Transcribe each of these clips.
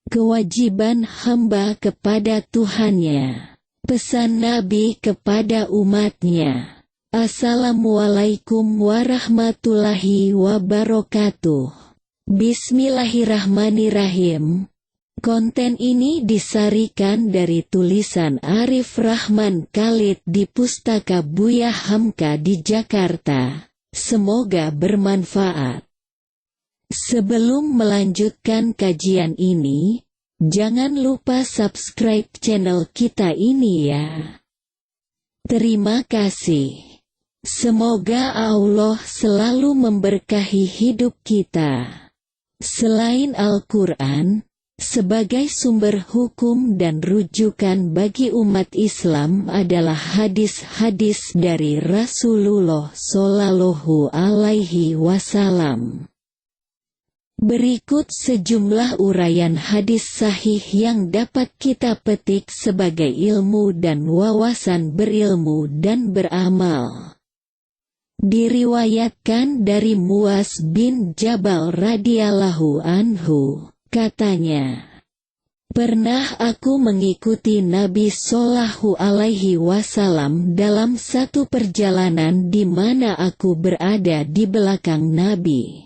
Kewajiban hamba kepada Tuhannya. Pesan Nabi kepada umatnya. Assalamualaikum warahmatullahi wabarakatuh. Bismillahirrahmanirrahim. Konten ini disarikan dari tulisan Arif Rahman Khalid di Pustaka Buya Hamka di Jakarta. Semoga bermanfaat. Sebelum melanjutkan kajian ini, jangan lupa subscribe channel kita ini ya. Terima kasih. Semoga Allah selalu memberkahi hidup kita. Selain Al-Quran, sebagai sumber hukum dan rujukan bagi umat Islam adalah hadis-hadis dari Rasulullah Shallallahu Alaihi Wasallam. Berikut sejumlah uraian hadis sahih yang dapat kita petik sebagai ilmu dan wawasan berilmu dan beramal. Diriwayatkan dari Muaz bin Jabal radhiyallahu anhu, katanya, "Pernah aku mengikuti Nabi Shallallahu Alaihi Wasallam dalam satu perjalanan di mana aku berada di belakang Nabi.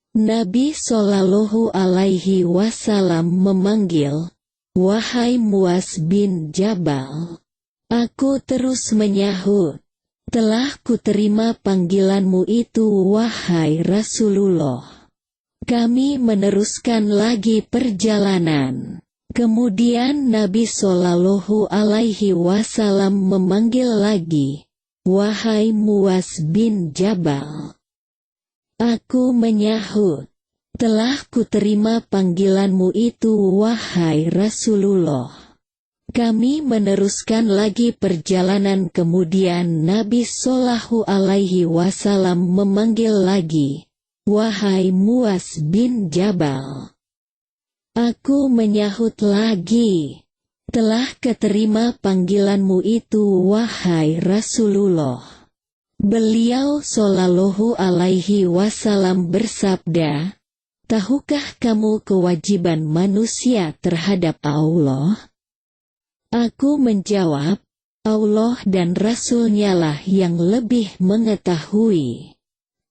Nabi Shallallahu Alaihi Wasallam memanggil, 'Wahai Muaz bin Jabal.' Aku terus menyahut, 'Telah kuterima panggilanmu itu wahai Rasulullah.' Kami meneruskan lagi perjalanan. Kemudian Nabi Shallallahu Alaihi Wasallam memanggil lagi, 'Wahai Muaz bin Jabal.' Aku menyahut, 'Telah kuterima panggilanmu itu wahai Rasulullah.' Kami meneruskan lagi perjalanan kemudian Nabi Shallallahu Alaihi Wasallam memanggil lagi, 'Wahai Muaz bin Jabal.' Aku menyahut lagi, 'Telah keterima panggilanmu itu wahai Rasulullah.' Beliau Shallallahu Alaihi Wasallam bersabda, 'Tahukah kamu kewajiban manusia terhadap Allah?' Aku menjawab, 'Allah dan Rasul-Nya lah yang lebih mengetahui.'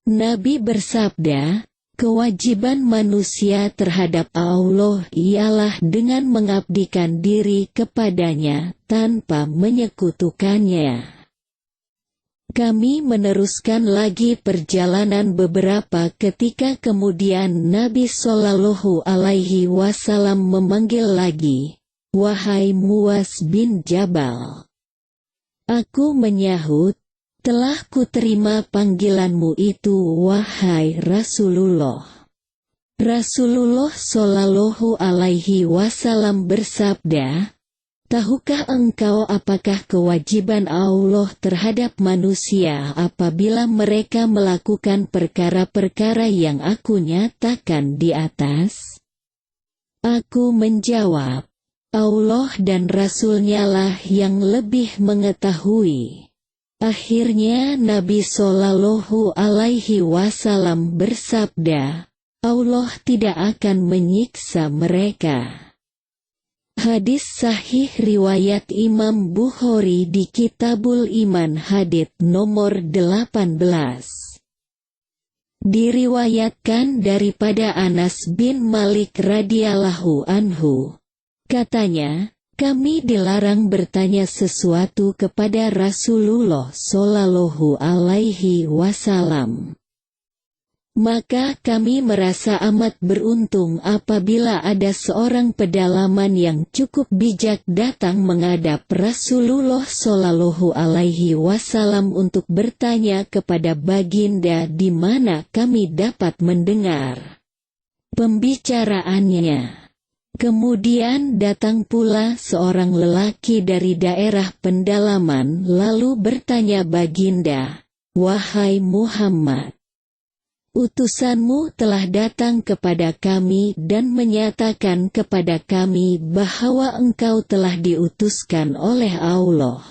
Nabi bersabda, 'Kewajiban manusia terhadap Allah ialah dengan mengabdikan diri kepadanya tanpa menyekutukannya.' Kami meneruskan lagi perjalanan beberapa ketika kemudian Nabi Shallallahu Alaihi Wasallam memanggil lagi, 'Wahai Muaz bin Jabal.' Aku menyahut, 'Telah kuterima panggilanmu itu wahai Rasulullah.' Rasulullah Shallallahu Alaihi Wasallam bersabda, 'Tahukah engkau apakah kewajiban Allah terhadap manusia apabila mereka melakukan perkara-perkara yang aku nyatakan di atas?' Aku menjawab, 'Allah dan Rasul-Nya lah yang lebih mengetahui.' Akhirnya Nabi Shallallahu Alaihi Wasallam bersabda, 'Allah tidak akan menyiksa mereka.' Hadis sahih riwayat Imam Bukhari di Kitabul Iman hadits nomor 18. Diriwayatkan daripada Anas bin Malik radhiyallahu anhu, katanya, kami dilarang bertanya sesuatu kepada Rasulullah Shallallahu Alaihi Wasallam. Maka kami merasa amat beruntung apabila ada seorang pedalaman yang cukup bijak datang menghadap Rasulullah Shallallahu Alaihi Wasallam untuk bertanya kepada baginda di mana kami dapat mendengar pembicaraannya. Kemudian datang pula seorang lelaki dari daerah pendalaman lalu bertanya baginda, 'Wahai Muhammad, utusanmu telah datang kepada kami dan menyatakan kepada kami bahwa engkau telah diutuskan oleh Allah.'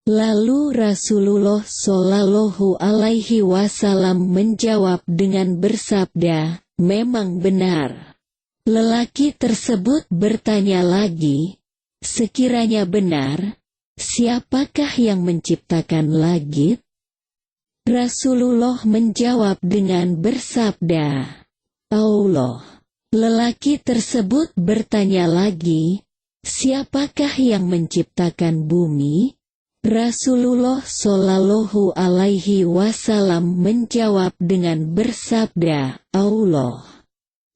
Lalu Rasulullah Shallallahu Alaihi Wasallam menjawab dengan bersabda, 'Memang benar. Lelaki tersebut bertanya lagi, sekiranya benar, siapakah yang menciptakan langit? Rasulullah menjawab dengan bersabda, Allah. Lelaki tersebut bertanya lagi, siapakah yang menciptakan bumi? Rasulullah Shallallahu Alaihi Wasallam menjawab dengan bersabda, Allah.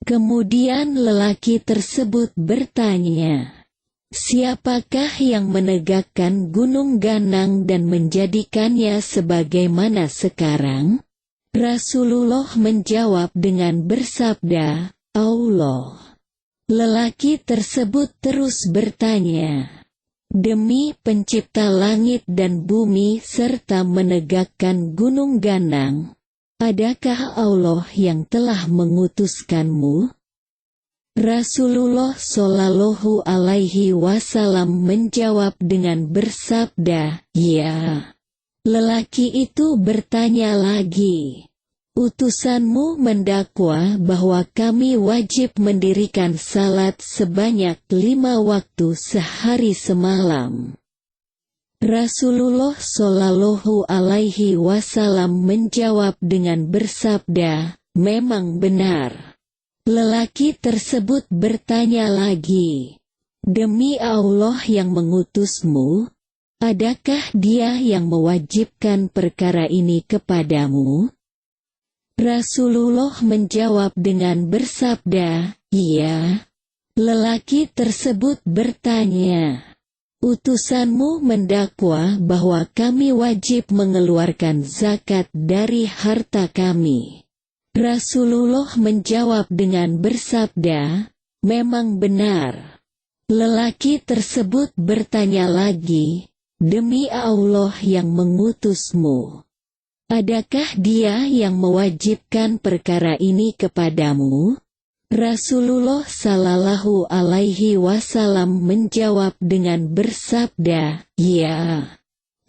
Kemudian lelaki tersebut bertanya, siapakah yang menegakkan gunung ganang dan menjadikannya sebagaimana sekarang? Rasulullah menjawab dengan bersabda, Allah. Lelaki tersebut terus bertanya, demi pencipta langit dan bumi serta menegakkan gunung ganang, adakah Allah yang telah mengutuskanmu? Rasulullah Shallallahu Alaihi Wasallam menjawab dengan bersabda, ya. Lelaki itu bertanya lagi, utusanmu mendakwa bahwa kami wajib mendirikan salat sebanyak 5 waktu sehari semalam. Rasulullah Shallallahu Alaihi Wasallam menjawab dengan bersabda, memang benar. Lelaki tersebut bertanya lagi, demi Allah yang mengutusmu, adakah Dia yang mewajibkan perkara ini kepadamu? Rasulullah menjawab dengan bersabda, iya. Lelaki tersebut bertanya, utusanmu mendakwa bahwa kami wajib mengeluarkan zakat dari harta kami. Rasulullah menjawab dengan bersabda, memang benar. Lelaki tersebut bertanya lagi, demi Allah yang mengutusmu, adakah Dia yang mewajibkan perkara ini kepadamu? Rasulullah Sallallahu Alaihi Wasallam menjawab dengan bersabda, ya.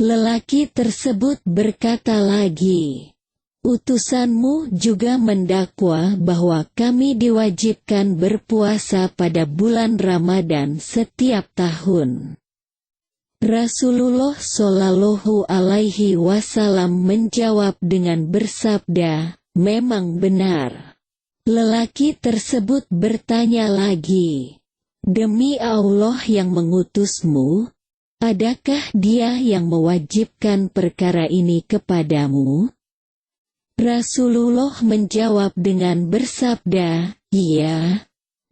Lelaki tersebut berkata lagi, utusanmu juga mendakwa bahwa kami diwajibkan berpuasa pada bulan Ramadan setiap tahun. Rasulullah Shallallahu Alaihi Wasallam menjawab dengan bersabda, memang benar. Lelaki tersebut bertanya lagi, demi Allah yang mengutusmu, adakah Dia yang mewajibkan perkara ini kepadamu? Rasulullah menjawab dengan bersabda, iya.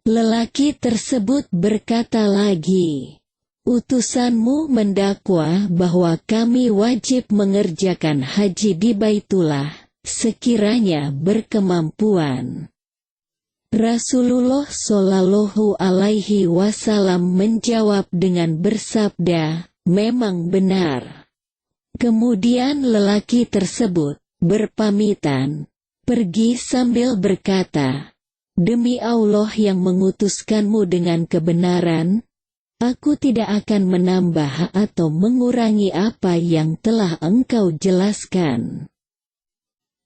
Lelaki tersebut berkata lagi, utusanmu mendakwa bahwa kami wajib mengerjakan haji di Baitullah, sekiranya berkemampuan. Rasulullah Shallallahu Alaihi Wasallam menjawab dengan bersabda, memang benar. Kemudian lelaki tersebut berpamitan, pergi sambil berkata, demi Allah yang mengutuskanmu dengan kebenaran, aku tidak akan menambah atau mengurangi apa yang telah engkau jelaskan.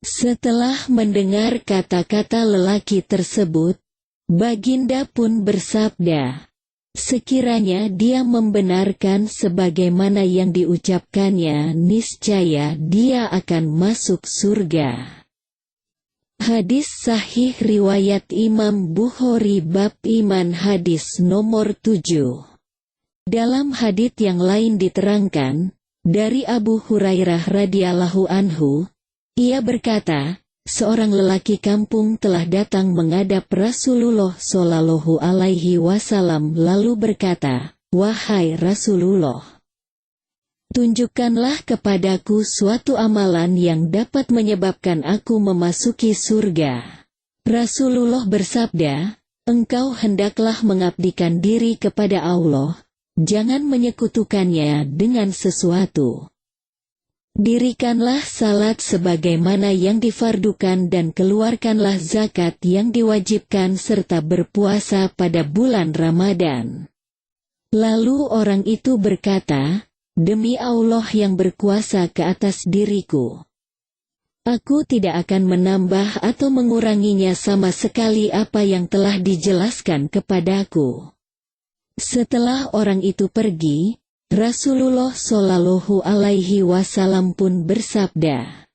Setelah mendengar kata-kata lelaki tersebut, Baginda pun bersabda, sekiranya dia membenarkan sebagaimana yang diucapkannya, niscaya dia akan masuk surga. Hadis sahih riwayat Imam Bukhari bab iman hadis nomor 7. Dalam hadits yang lain diterangkan, dari Abu Hurairah radhiyallahu anhu, ia berkata, seorang lelaki kampung telah datang menghadap Rasulullah Shallallahu Alaihi Wasallam lalu berkata, wahai Rasulullah, tunjukkanlah kepadaku suatu amalan yang dapat menyebabkan aku memasuki surga. Rasulullah bersabda, engkau hendaklah mengabdikan diri kepada Allah, jangan menyekutukannya dengan sesuatu. Dirikanlah salat sebagaimana yang difardukan dan keluarkanlah zakat yang diwajibkan serta berpuasa pada bulan Ramadan. Lalu orang itu berkata, demi Allah yang berkuasa ke atas diriku, Aku tidak akan menambah atau menguranginya sama sekali apa yang telah dijelaskan kepadaku. Setelah orang itu pergi, Rasulullah Shallallahu Alaihi Wasallam pun bersabda,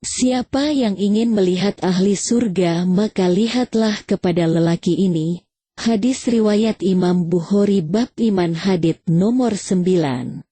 "Siapa yang ingin melihat ahli surga maka lihatlah kepada lelaki ini." Hadis riwayat Imam Bukhari bab Iman hadits nomor 9.